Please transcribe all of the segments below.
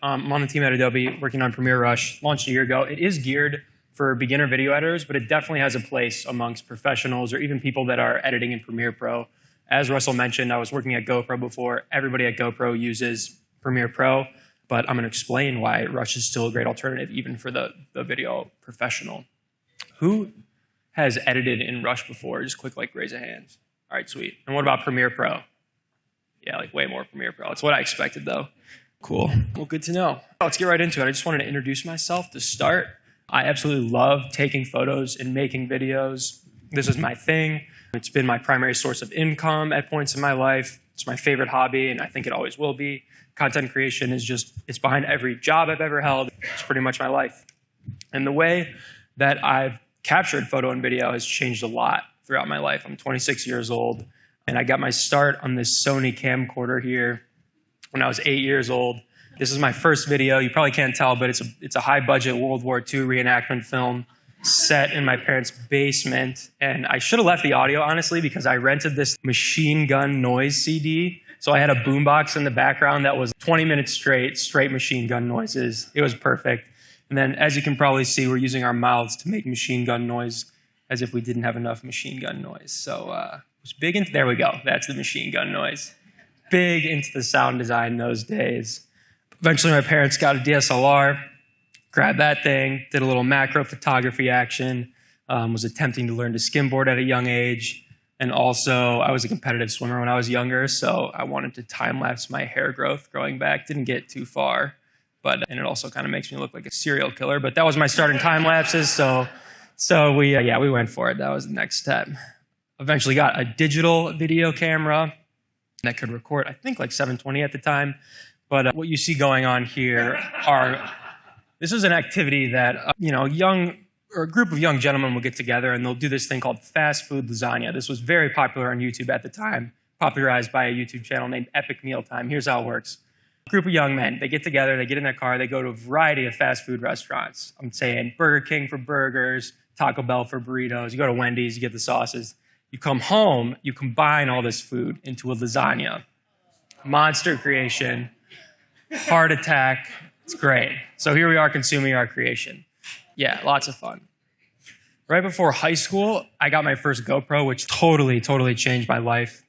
I'm on the team at Adobe working on Premiere Rush, launched a year ago. It is geared for beginner video editors, but it definitely has a place amongst professionals or even people that are editing in Premiere Pro. As Russell mentioned, I was working at GoPro before. Everybody at GoPro uses Premiere Pro, but I'm going to explain why Rush is still a great alternative even for the video professional. Who has edited in Rush before? Just click like raise a hand. All right, sweet. And what about Premiere Pro? Yeah, like way more Premiere Pro. That's what I expected though. Cool. Well, good to know. Let's get right into it. I just wanted to introduce myself to start. I absolutely love taking photos and making videos. This is my thing. It's been my primary source of income at points in my life. It's my favorite hobby, and I think it always will be. Content creation is it's behind every job I've ever held. It's pretty much my life. And the way that I've captured photo and video has changed a lot throughout my life. I'm 26 years old, and I got my start on this Sony camcorder here when I was 8 years old. This is my first video. You probably can't tell, but it's a high-budget World War II reenactment film set in my parents' basement. And I should have left the audio, honestly, because I rented this machine gun noise CD. So I had a boombox in the background that was 20 minutes straight machine gun noises. It was perfect. And then, as you can probably see, we're using our mouths to make machine gun noise as if we didn't have enough machine gun noise. So it was big into, there we go. That's the machine gun noise. Big into the sound design those days. Eventually, my parents got a DSLR, grabbed that thing, did a little macro photography action, was attempting to learn to skimboard at a young age. And also, I was a competitive swimmer when I was younger, so I wanted to time-lapse my hair growth growing back. Didn't get too far, and it also kind of makes me look like a serial killer. But that was my start in time-lapses, so we went for it. That was the next step. Eventually got a digital video camera that could record, I think, like 720 at the time. But what you see going on here this is an activity that, a group of young gentlemen will get together and they'll do this thing called fast food lasagna. This was very popular on YouTube at the time, popularized by a YouTube channel named Epic Mealtime. Here's how it works. A group of young men, they get together, they get in their car, they go to a variety of fast food restaurants. I'm saying Burger King for burgers, Taco Bell for burritos. You go to Wendy's, you get the sauces. You come home, you combine all this food into a lasagna. Monster creation, heart attack. It's great. So here we are consuming our creation. Yeah, lots of fun. Right before high school, I got my first GoPro, which totally changed my life.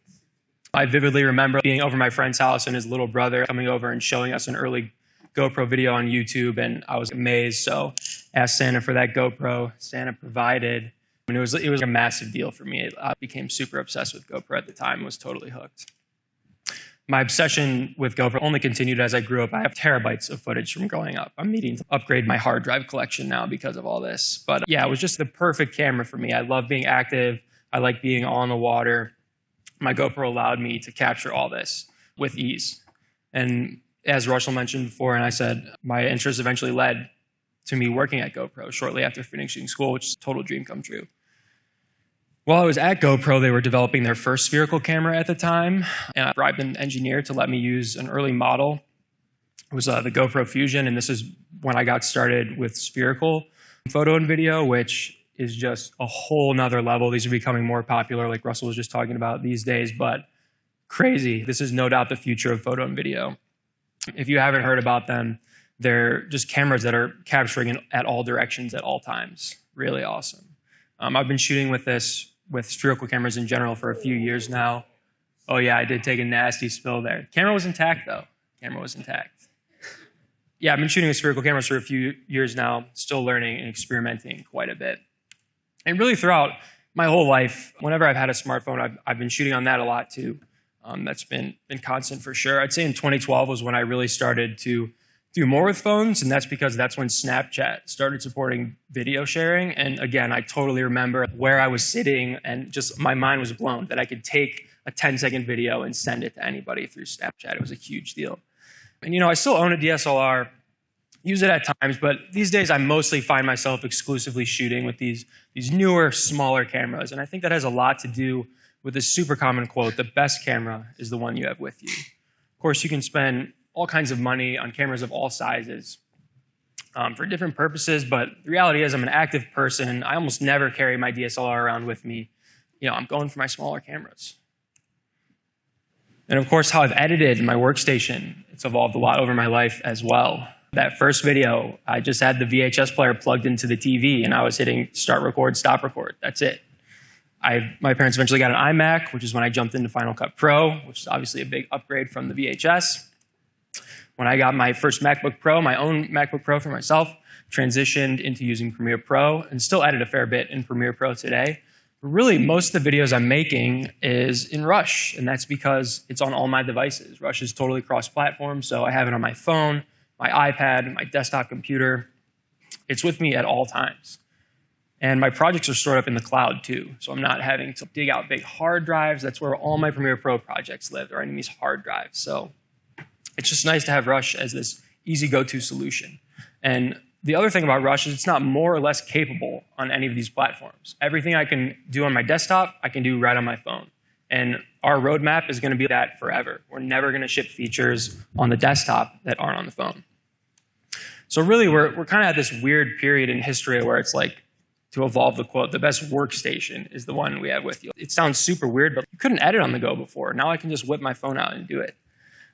I vividly remember being over my friend's house and his little brother coming over and showing us an early GoPro video on YouTube, and I was amazed. So asked Santa for that GoPro. Santa provided. And it was a massive deal for me. I became super obsessed with GoPro at the time, was totally hooked. My obsession with GoPro only continued as I grew up. I have terabytes of footage from growing up. I'm needing to upgrade my hard drive collection now because of all this. But yeah, it was just the perfect camera for me. I love being active. I like being on the water. My GoPro allowed me to capture all this with ease. And as Russell mentioned before, and I said, my interest eventually led to me working at GoPro shortly after finishing school, which is a total dream come true. While I was at GoPro, they were developing their first spherical camera at the time, and I bribed an engineer to let me use an early model. It was the GoPro Fusion, and this is when I got started with spherical photo and video, which is just a whole nother level. These are becoming more popular, like Russell was just talking about these days, but crazy. This is no doubt the future of photo and video. If you haven't heard about them, they're just cameras that are capturing at all directions at all times. Really awesome. I've been shooting with spherical cameras in general for a few years now. Oh yeah, I did take a nasty spill there. Camera was intact though. Camera was intact. Yeah, I've been shooting with spherical cameras for a few years now, still learning and experimenting quite a bit. And really throughout my whole life, whenever I've had a smartphone, I've been shooting on that a lot too. That's been constant for sure. I'd say in 2012 was when I really started to do more with phones, and that's because that's when Snapchat started supporting video sharing. And again, I totally remember where I was sitting and just my mind was blown that I could take a 10-second video and send it to anybody through Snapchat. It was a huge deal. And I still own a DSLR, use it at times, but these days I mostly find myself exclusively shooting with these newer, smaller cameras. And I think that has a lot to do with this super common quote, the best camera is the one you have with you. Of course, you can spend all kinds of money on cameras of all sizes for different purposes, but the reality is I'm an active person. I almost never carry my DSLR around with me. I'm going for my smaller cameras. And of course, how I've edited my workstation, it's evolved a lot over my life as well. That first video, I just had the VHS player plugged into the TV and I was hitting start record, stop record. That's it. My parents eventually got an iMac, which is when I jumped into Final Cut Pro, which is obviously a big upgrade from the VHS. When I got my first MacBook Pro, my own MacBook Pro for myself, transitioned into using Premiere Pro and still edit a fair bit in Premiere Pro today. But really, most of the videos I'm making is in Rush, and that's because it's on all my devices. Rush is totally cross-platform, so I have it on my phone, my iPad, my desktop computer. It's with me at all times. And my projects are stored up in the cloud too, so I'm not having to dig out big hard drives. That's where all my Premiere Pro projects live, right in these hard drives. So it's just nice to have Rush as this easy go-to solution. And the other thing about Rush is it's not more or less capable on any of these platforms. Everything I can do on my desktop, I can do right on my phone. And our roadmap is going to be that forever. We're never going to ship features on the desktop that aren't on the phone. So really, we're kind of at this weird period in history where it's like, to evolve the quote, the best workstation is the one we have with you. It sounds super weird, but you couldn't edit on the go before. Now I can just whip my phone out and do it.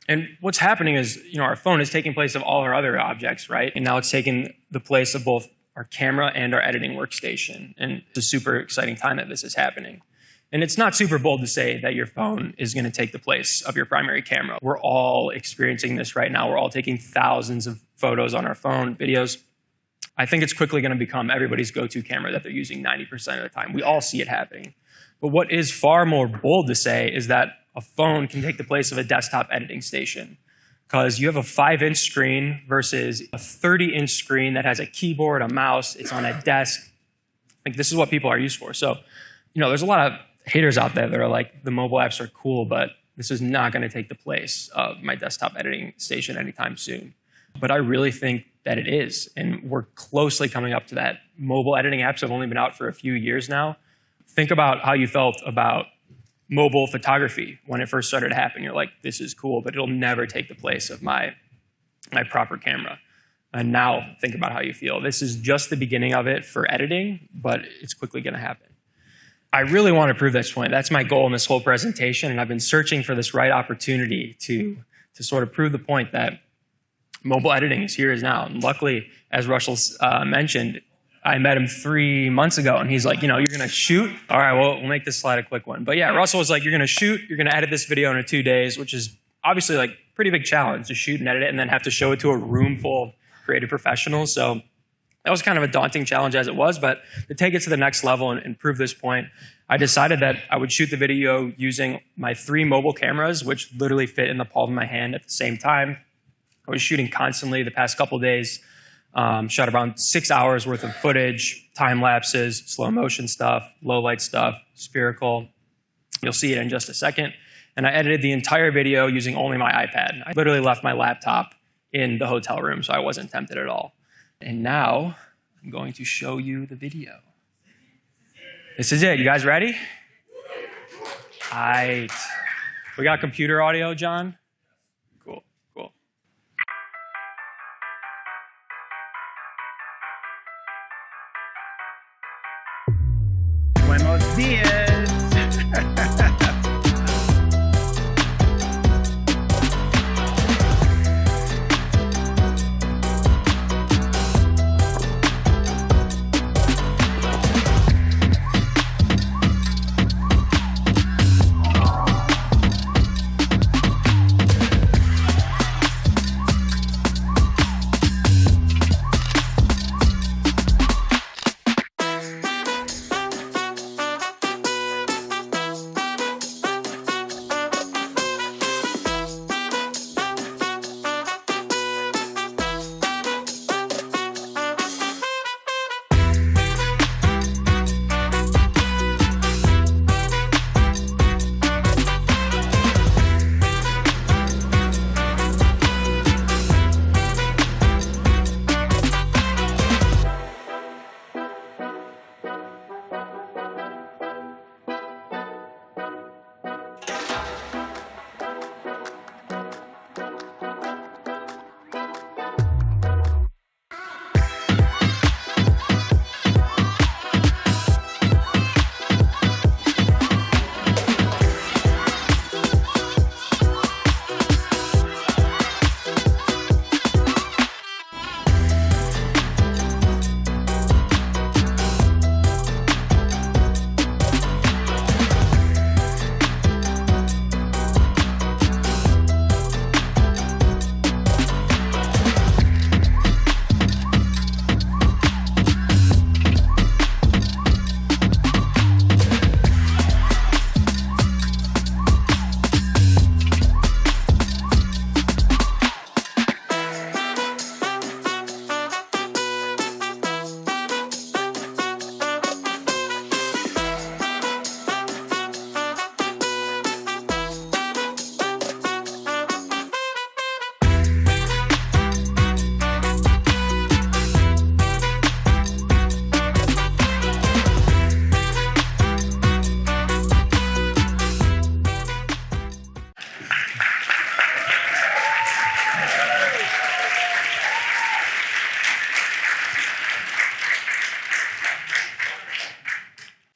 And what's happening is, our phone is taking place of all our other objects, right? And now it's taking the place of both our camera and our editing workstation. And it's a super exciting time that this is happening. And it's not super bold to say that your phone is going to take the place of your primary camera. We're all experiencing this right now. We're all taking thousands of photos on our phone, videos. I think it's quickly going to become everybody's go-to camera that they're using 90% of the time. We all see it happening. But what is far more bold to say is that a phone can take the place of a desktop editing station. Because you have a 5-inch screen versus a 30-inch screen that has a keyboard, a mouse, it's on a desk. Like, this is what people are used for. So, there's a lot of haters out there that are like, the mobile apps are cool, but this is not going to take the place of my desktop editing station anytime soon. But I really think that it is, and we're closely coming up to that. Mobile editing apps have only been out for a few years now. Think about how you felt about mobile photography when it first started to happen. You're like, this is cool, but it'll never take the place of my proper camera. And now think about how you feel. This is just the beginning of it for editing, but it's quickly going to happen. I really want to prove this point. That's my goal in this whole presentation, and I've been searching for this right opportunity to sort of prove the point that mobile editing is here is now. And luckily, as Russell mentioned, I met him 3 months ago, and he's like, you're going to shoot? All right, well, we'll make this slide a quick one. But yeah, Russell was like, you're going to shoot, you're going to edit this video in 2 days, which is obviously like pretty big challenge to shoot and edit it and then have to show it to a room full of creative professionals. So that was kind of a daunting challenge as it was, but to take it to the next level and prove this point, I decided that I would shoot the video using my 3 mobile cameras, which literally fit in the palm of my hand at the same time. I was shooting constantly the past couple days, shot around 6 hours worth of footage, time lapses, slow motion stuff, low light stuff, spherical. You'll see it in just a second. And I edited the entire video using only my iPad. I literally left my laptop in the hotel room, so I wasn't tempted at all. And now I'm going to show you the video. This is it. You guys ready? All right. We got computer audio, John? Cool. Buenos dias.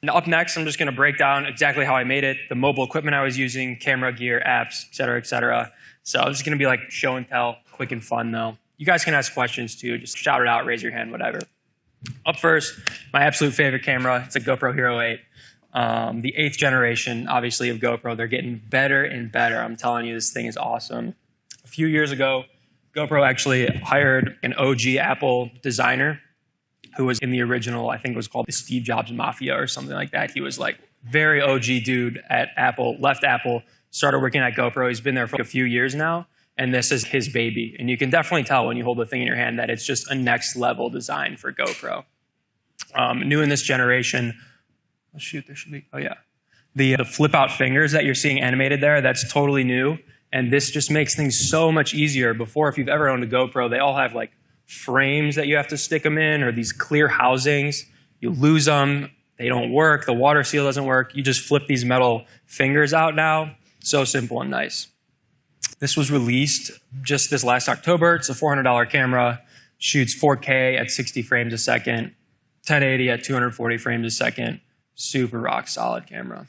And up next, I'm just going to break down exactly how I made it, the mobile equipment I was using, camera, gear, apps, et cetera, et cetera. So it's going to be like show and tell, quick and fun though. You guys can ask questions too. Just shout it out, raise your hand, whatever. Up first, my absolute favorite camera. It's a GoPro Hero 8. The 8th generation, obviously, of GoPro. They're getting better and better. I'm telling you, this thing is awesome. A few years ago, GoPro actually hired an OG Apple designer who was in the original, I think it was called the Steve Jobs Mafia or something like that. He was like very OG dude at Apple, left Apple, started working at GoPro. He's been there for a few years now, and this is his baby. And you can definitely tell when you hold the thing in your hand that it's just a next level design for GoPro. New in this generation, oh shoot, there should be, oh yeah. The flip out fingers that you're seeing animated there, that's totally new. And this just makes things so much easier. Before, if you've ever owned a GoPro, they all have like frames that you have to stick them in, or these clear housings. You lose them, they don't work, the water seal doesn't work. You just flip these metal fingers out now. So simple and nice. This was released just this last October. It's a $400 camera, shoots 4K at 60 frames a second, 1080 at 240 frames a second. Super rock solid camera.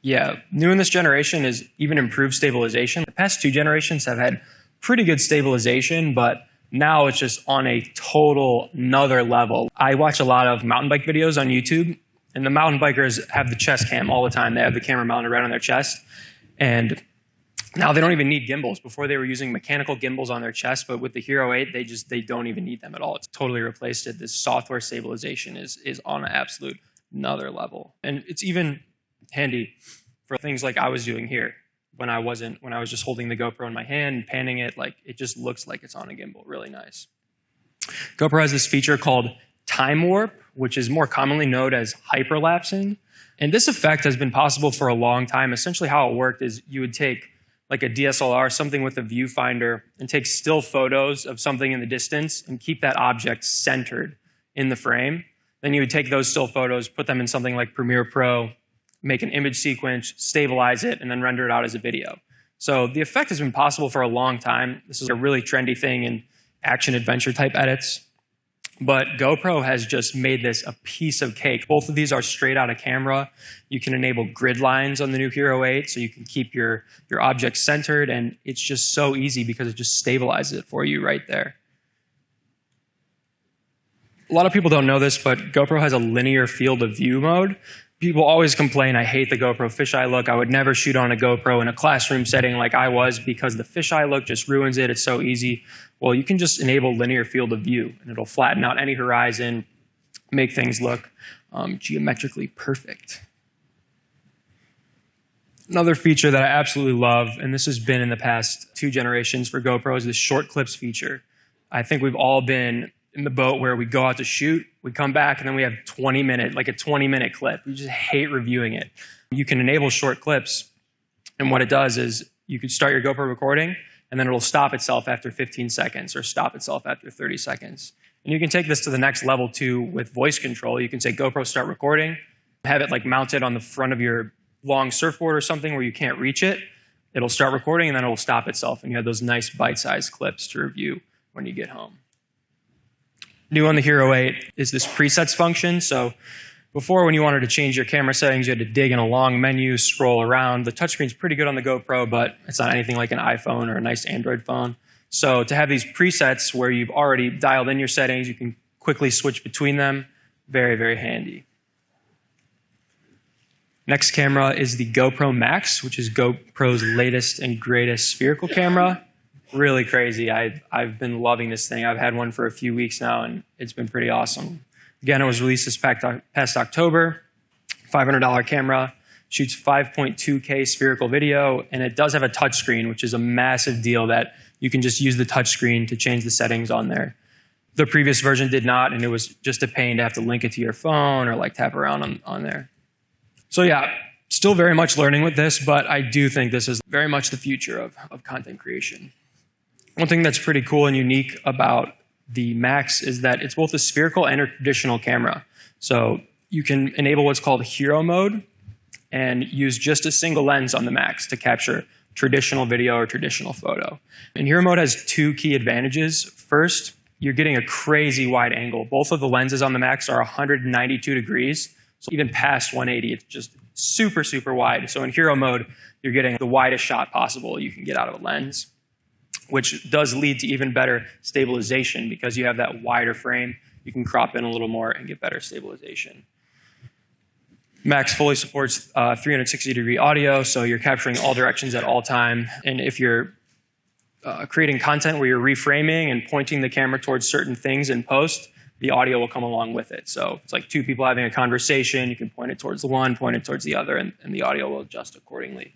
Yeah, new in this generation is even improved stabilization. The past 2 generations have had pretty good stabilization, but now it's just on a total another level. I watch a lot of mountain bike videos on YouTube, and the mountain bikers have the chest cam all the time. They have the camera mounted right on their chest, and now they don't even need gimbals. Before they were using mechanical gimbals on their chest, but with the Hero 8, they don't even need them at all. It's totally replaced it. This software stabilization is on an absolute another level. And it's even handy for things like I was doing here when I was just holding the GoPro in my hand and panning it. Like, it just looks like it's on a gimbal. Really nice. GoPro has this feature called time warp, which is more commonly known as hyperlapsing. And this effect has been possible for a long time. Essentially how it worked is you would take like a DSLR, something with a viewfinder, and take still photos of something in the distance and keep that object centered in the frame. Then you would take those still photos, put them in something like Premiere Pro, make an image sequence, stabilize it, and then render it out as a video. So the effect has been possible for a long time. This is a really trendy thing in action adventure type edits. But GoPro has just made this a piece of cake. Both of these are straight out of camera. You can enable grid lines on the new Hero 8, so you can keep your object centered, and it's just so easy because it just stabilizes it for you right there. A lot of people don't know this, but GoPro has a linear field of view mode. People always complain, I hate the GoPro fisheye look. I would never shoot on a GoPro in a classroom setting like I was because the fisheye look just ruins it. It's so easy. Well, you can just enable linear field of view, and it'll flatten out any horizon, make things look geometrically perfect. Another feature that I absolutely love, and this has been in the past 2 generations for GoPro, is this short clips feature. I think we've all been in the boat where we go out to shoot, we come back, and then we have a 20-minute clip. We just hate reviewing it. You can enable short clips, and what it does is you can start your GoPro recording, and then it'll stop itself after 15 seconds or stop itself after 30 seconds. And you can take this to the next level too with voice control. You can say GoPro start recording, have it like mounted on the front of your long surfboard or something where you can't reach it. It'll start recording, and then it'll stop itself, and you have those nice bite-sized clips to review when you get home. New on the Hero 8 is this presets function. So before, when you wanted to change your camera settings, you had to dig in a long menu, scroll around. The touchscreen's pretty good on the GoPro, but it's not anything like an iPhone or a nice Android phone. So to have these presets where you've already dialed in your settings, you can quickly switch between them. Very, very handy. Next camera is the GoPro Max, which is GoPro's latest and greatest spherical camera. Really crazy. I've been loving this thing. I've had one for a few weeks now, and it's been pretty awesome. Again, it was released this past October. $500 camera, shoots 5.2K spherical video, and it does have a touchscreen, which is a massive deal that you can just use the touchscreen to change the settings on there. The previous version did not, and it was just a pain to have to link it to your phone or like tap around on there. So yeah, still very much learning with this, but I do think this is very much the future of content creation. One thing that's pretty cool and unique about the Max is that it's both a spherical and a traditional camera. So you can enable what's called hero mode and use just a single lens on the Max to capture traditional video or traditional photo. And hero mode has two key advantages. First, you're getting a crazy wide angle. Both of the lenses on the Max are 192 degrees. So even past 180, it's just super, super wide. So in hero mode, you're getting the widest shot possible you can get out of a lens, which does lead to even better stabilization because you have that wider frame. You can crop in a little more and get better stabilization. Max fully supports 360-degree audio, so you're capturing all directions at all time. And if you're creating content where you're reframing and pointing the camera towards certain things in post, the audio will come along with it. So it's like two people having a conversation. You can point it towards the one, point it towards the other, and the audio will adjust accordingly.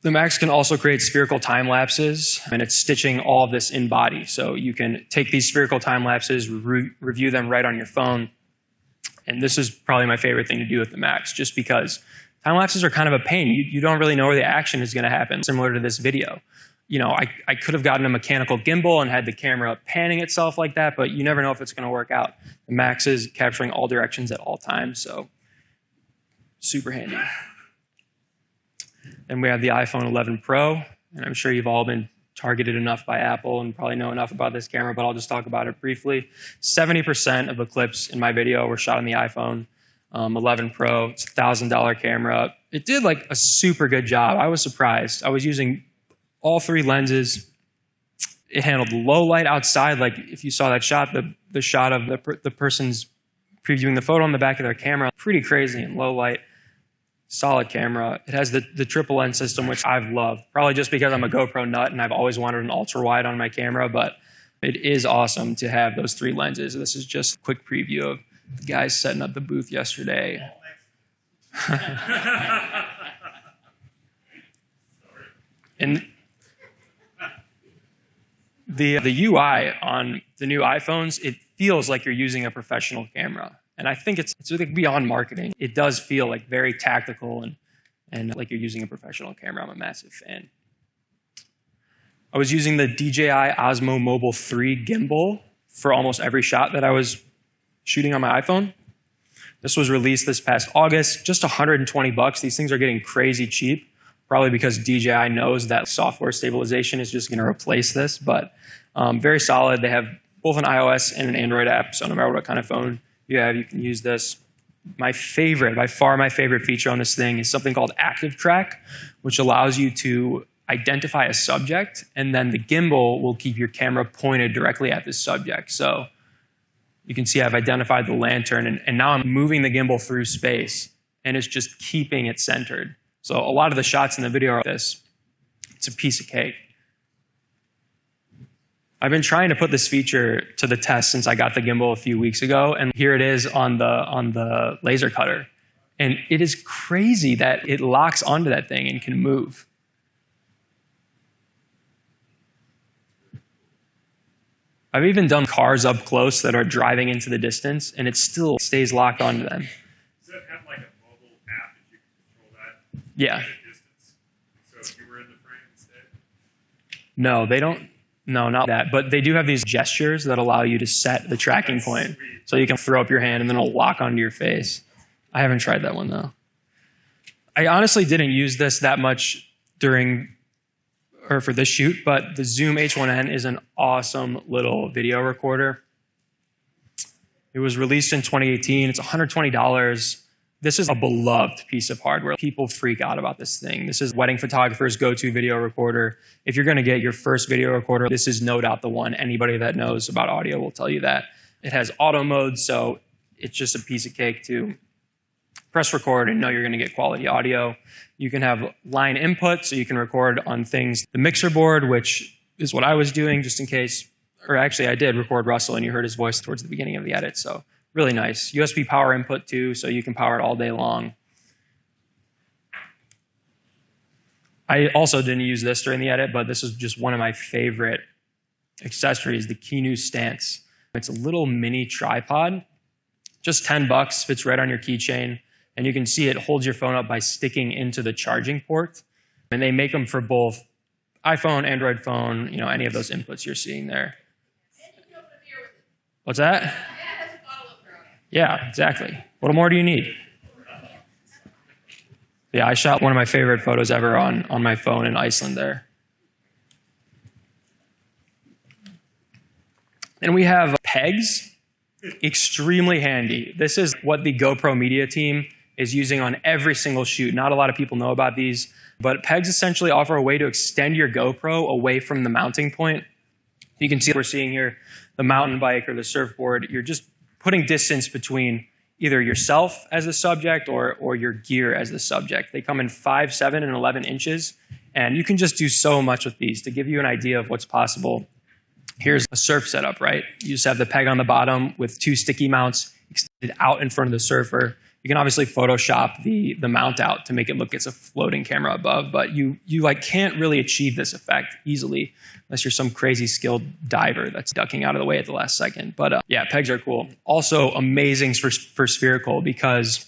The Max can also create spherical time lapses, and it's stitching all of this in body. So you can take these spherical time lapses, review them right on your phone. And this is probably my favorite thing to do with the Max, just because time lapses are kind of a pain. You don't really know where the action is going to happen, similar to this video. You know, I could have gotten a mechanical gimbal and had the camera panning itself like that, but you never know if it's going to work out. The Max is capturing all directions at all times, so super handy. Then we have the iPhone 11 Pro, and I'm sure you've all been targeted enough by Apple and probably know enough about this camera, but I'll just talk about it briefly. 70% of the clips in my video were shot on the iPhone 11 Pro. It's a $1,000 camera. It did like a super good job. I was surprised. I was using all three lenses. It handled low light outside. Like if you saw that shot, the shot of the person's previewing the photo on the back of their camera, pretty crazy in low light. Solid camera. It has the triple lens system, which I've loved. Probably just because I'm a GoPro nut and I've always wanted an ultra wide on my camera, but it is awesome to have those three lenses. This is just a quick preview of the guys setting up the booth yesterday. And the UI on the new iPhones, it feels like you're using a professional camera. And I think it's like beyond marketing. It does feel like very tactical and like you're using a professional camera. I'm a massive fan. I was using the DJI Osmo Mobile 3 gimbal for almost every shot that I was shooting on my iPhone. This was released this past August, just 120 bucks. These things are getting crazy cheap, probably because DJI knows that software stabilization is just going to replace this, but very solid. They have both an iOS and an Android app, so no matter what kind of phone you have, you can use this. My favorite, by far my favorite feature on this thing is something called Active Track, which allows you to identify a subject, and then the gimbal will keep your camera pointed directly at this subject. So you can see I've identified the lantern, and now I'm moving the gimbal through space, and it's just keeping it centered. So a lot of the shots in the video are this. It's a piece of cake. I've been trying to put this feature to the test since I got the gimbal a few weeks ago, and here it is on the laser cutter. And it is crazy that it locks onto that thing and can move. I've even done cars up close that are driving into the distance, and it still stays locked onto them. Does that have like a mobile app that you can control that? Yeah. Distance? So if you were in the frame instead? No, they don't. No, not that. But they do have these gestures that allow you to set the tracking point. So you can throw up your hand and then it'll lock onto your face. I haven't tried that one though. I honestly didn't use this that much for this shoot, but the Zoom H1N is an awesome little video recorder. It was released in 2018. It's $120. This is a beloved piece of hardware. People freak out about this thing. This is wedding photographers' go-to video recorder. If you're going to get your first video recorder, this is no doubt the one. Anybody that knows about audio will tell you that. It has auto mode, so it's just a piece of cake to press record and know you're going to get quality audio. You can have line input, so you can record on things. The mixer board, which is what I was doing just in case, or actually I did record Russell and you heard his voice towards the beginning of the edit, so really nice. USB power input too, so you can power it all day long. I also didn't use this during the edit, but this is just one of my favorite accessories, the Keynew Stance. It's a little mini tripod, just 10 bucks, fits right on your keychain, and you can see it holds your phone up by sticking into the charging port. And they make them for both iPhone, Android phone, any of those inputs you're seeing there. What's that? Yeah, exactly. What more do you need? Yeah, I shot one of my favorite photos ever on my phone in Iceland there. And we have pegs, extremely handy. This is what the GoPro media team is using on every single shoot. Not a lot of people know about these, but pegs essentially offer a way to extend your GoPro away from the mounting point. You can see what we're seeing here, the mountain bike or the surfboard. You're just putting distance between either yourself as the subject or your gear as the subject. They come in 5, 7, and 11 inches, and you can just do so much with these. To give you an idea of what's possible, here's a surf setup, right? You just have the peg on the bottom with 2 sticky mounts extended out in front of the surfer. You can obviously Photoshop the mount out to make it look like it's a floating camera above, but you like can't really achieve this effect easily unless you're some crazy skilled diver that's ducking out of the way at the last second. But yeah, pegs are cool. Also amazing for spherical, because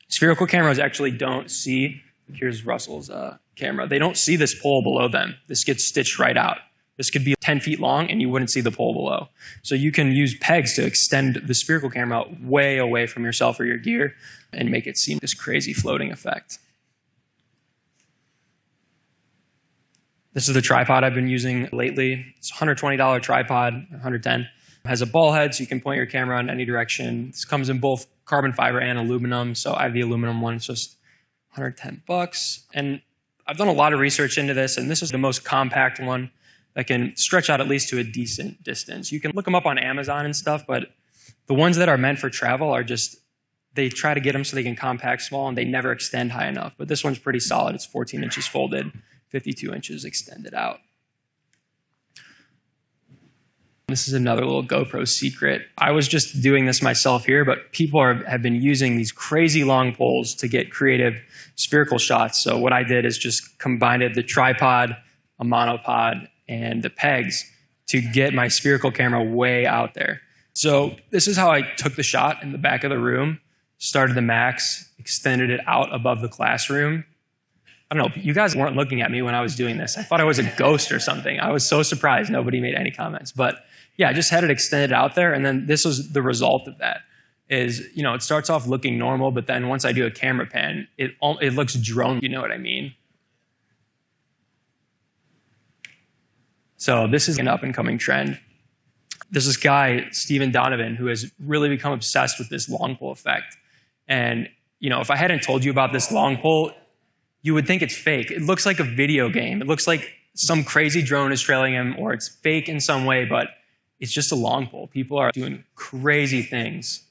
spherical cameras actually don't see, here's Russell's camera, they don't see this pole below them. This gets stitched right out. This could be 10 feet long and you wouldn't see the pole below. So you can use pegs to extend the spherical camera way away from yourself or your gear and make it seem this crazy floating effect. This is the tripod I've been using lately. It's a $120 tripod, $110. It has a ball head so you can point your camera in any direction. This comes in both carbon fiber and aluminum. So I have the aluminum one. It's just $110. And I've done a lot of research into this, and this is the most compact one that can stretch out at least to a decent distance. You can look them up on Amazon and stuff, but the ones that are meant for travel are just, they try to get them so they can compact small and they never extend high enough. But this one's pretty solid. It's 14 inches folded, 52 inches extended out. This is another little GoPro secret. I was just doing this myself here, but people have been using these crazy long poles to get creative spherical shots. So what I did is just combined the tripod, a monopod, and the pegs to get my spherical camera way out there. So this is how I took the shot in the back of the room, started the max, extended it out above the classroom. I don't know, you guys weren't looking at me when I was doing this. I thought I was a ghost or something. I was so surprised nobody made any comments. But yeah, I just had it extended out there, and then this was the result of that. Is, you know, it starts off looking normal, but then once I do a camera pan, it looks drone, you know what I mean? So this is an up-and-coming trend. There's this guy, Stephen Donovan, who has really become obsessed with this long pole effect. And, you know, if I hadn't told you about this long pole, you would think it's fake. It looks like a video game. It looks like some crazy drone is trailing him, or it's fake in some way, but it's just a long pole. People are doing crazy things.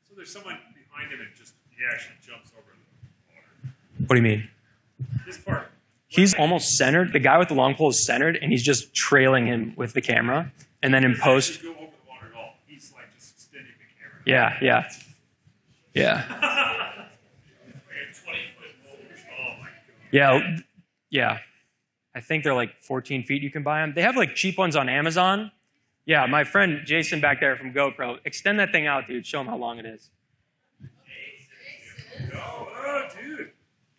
So there's someone behind him and he actually jumps over the water. What do you mean? This part. He's almost centered. The guy with the long pole is centered, and he's just trailing him with the camera. And then in post, go over the water at all. He's like just extending the camera. yeah. 20-foot boulders. Oh my god. Yeah. I think they're like 14 feet. You can buy them. They have like cheap ones on Amazon. Yeah, my friend Jason back there from GoPro. Extend that thing out, dude. Show him how long it is. Jason. Oh, dude.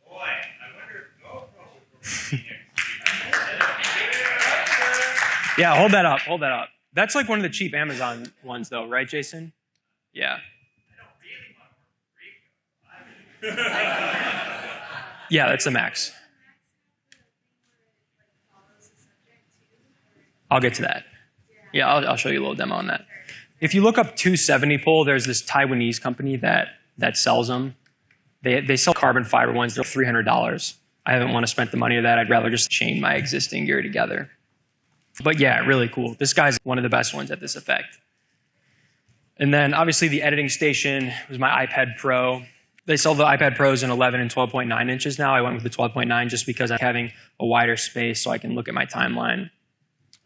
Boy, I wonder if GoPro would go. Yeah, hold that up. That's like one of the cheap Amazon ones though, right, Jason? Yeah. Yeah, that's the max. I'll get to that. Yeah, I'll show you a little demo on that. If you look up 270 pole, there's this Taiwanese company that sells them. They sell carbon fiber ones. They're $300. I haven't want to spend the money of that. I'd rather just chain my existing gear together. But yeah, really cool. This guy's one of the best ones at this effect. And then obviously the editing station was my iPad Pro. They sell the iPad Pros in 11 and 12.9 inches now. I went with the 12.9 just because I'm having a wider space so I can look at my timeline.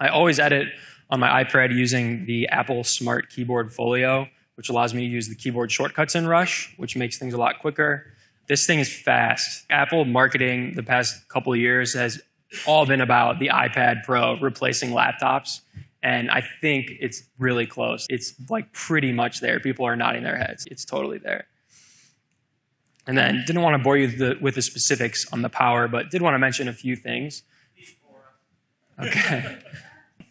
I always edit on my iPad using the Apple Smart Keyboard Folio, which allows me to use the keyboard shortcuts in Rush, which makes things a lot quicker. This thing is fast. Apple marketing the past couple of years has all been about the iPad Pro replacing laptops, and I think it's really close. It's like pretty much there. People are nodding their heads. It's totally there. And then didn't want to bore you with the specifics on the power, but did want to mention a few things. Okay.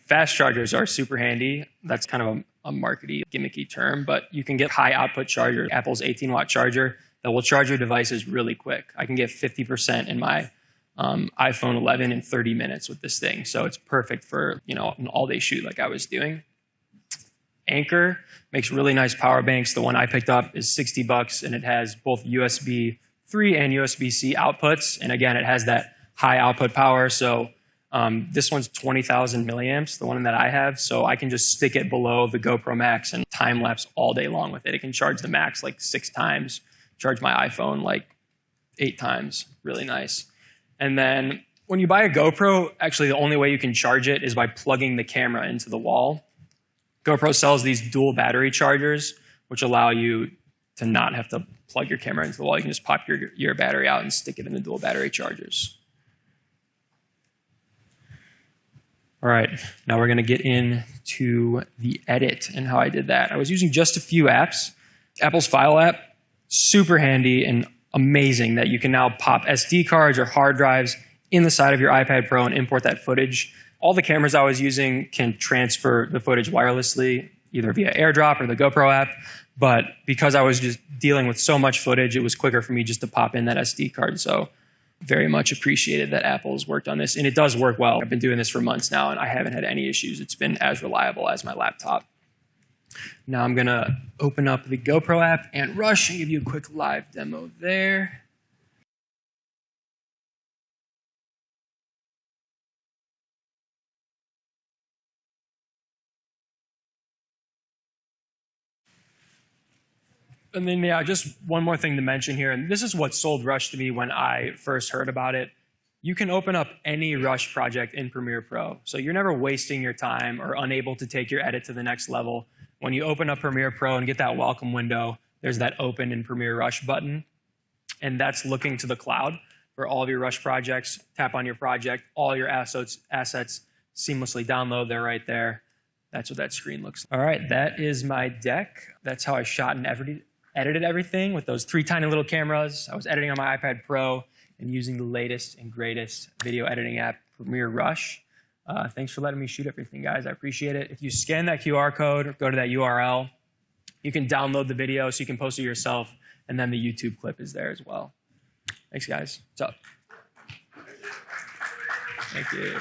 Fast chargers are super handy. That's kind of a markety, gimmicky term, but you can get high output charger. Apple's 18-watt charger that will charge your devices really quick. I can get 50% in my iPhone 11 in 30 minutes with this thing. So it's perfect for, an all-day shoot like I was doing. Anchor makes really nice power banks. The one I picked up is $60, and it has both USB 3 and USB-C outputs. And again, it has that high output power. So this one's 20,000 milliamps, the one that I have. So I can just stick it below the GoPro Max and time lapse all day long with it. It can charge the Max like 6 times, charge my iPhone like 8 times. Really nice. And then when you buy a GoPro, actually the only way you can charge it is by plugging the camera into the wall. GoPro sells these dual battery chargers, which allow you to not have to plug your camera into the wall. You can just pop your battery out and stick it in the dual battery chargers. All right, now we're gonna get into the edit and how I did that. I was using just a few apps. Apple's File app, super handy and amazing that you can now pop SD cards or hard drives in the side of your iPad Pro and import that footage. All the cameras I was using can transfer the footage wirelessly, either via AirDrop or the GoPro app. But because I was just dealing with so much footage, it was quicker for me just to pop in that SD card. So very much appreciated that Apple's worked on this. And it does work well. I've been doing this for months now, and I haven't had any issues. It's been as reliable as my laptop. Now I'm going to open up the GoPro app and Rush and give you a quick live demo there. And then, yeah, just one more thing to mention here, and this is what sold Rush to me when I first heard about it. You can open up any Rush project in Premiere Pro. So you're never wasting your time or unable to take your edit to the next level. When you open up Premiere Pro and get that welcome window, there's that Open in Premiere Rush button, and that's looking to the cloud for all of your Rush projects. Tap on your project, all your assets seamlessly download. They're right there. That's what that screen looks like. All right, that is my deck. That's how I shot and edited everything with those 3 tiny little cameras. I was editing on my iPad Pro and using the latest and greatest video editing app, Premiere Rush. Thanks for letting me shoot everything, guys. I appreciate it. If you scan that QR code or go to that URL, you can download the video so you can post it yourself, and then the YouTube clip is there as well. Thanks, guys. What's up? Thank you.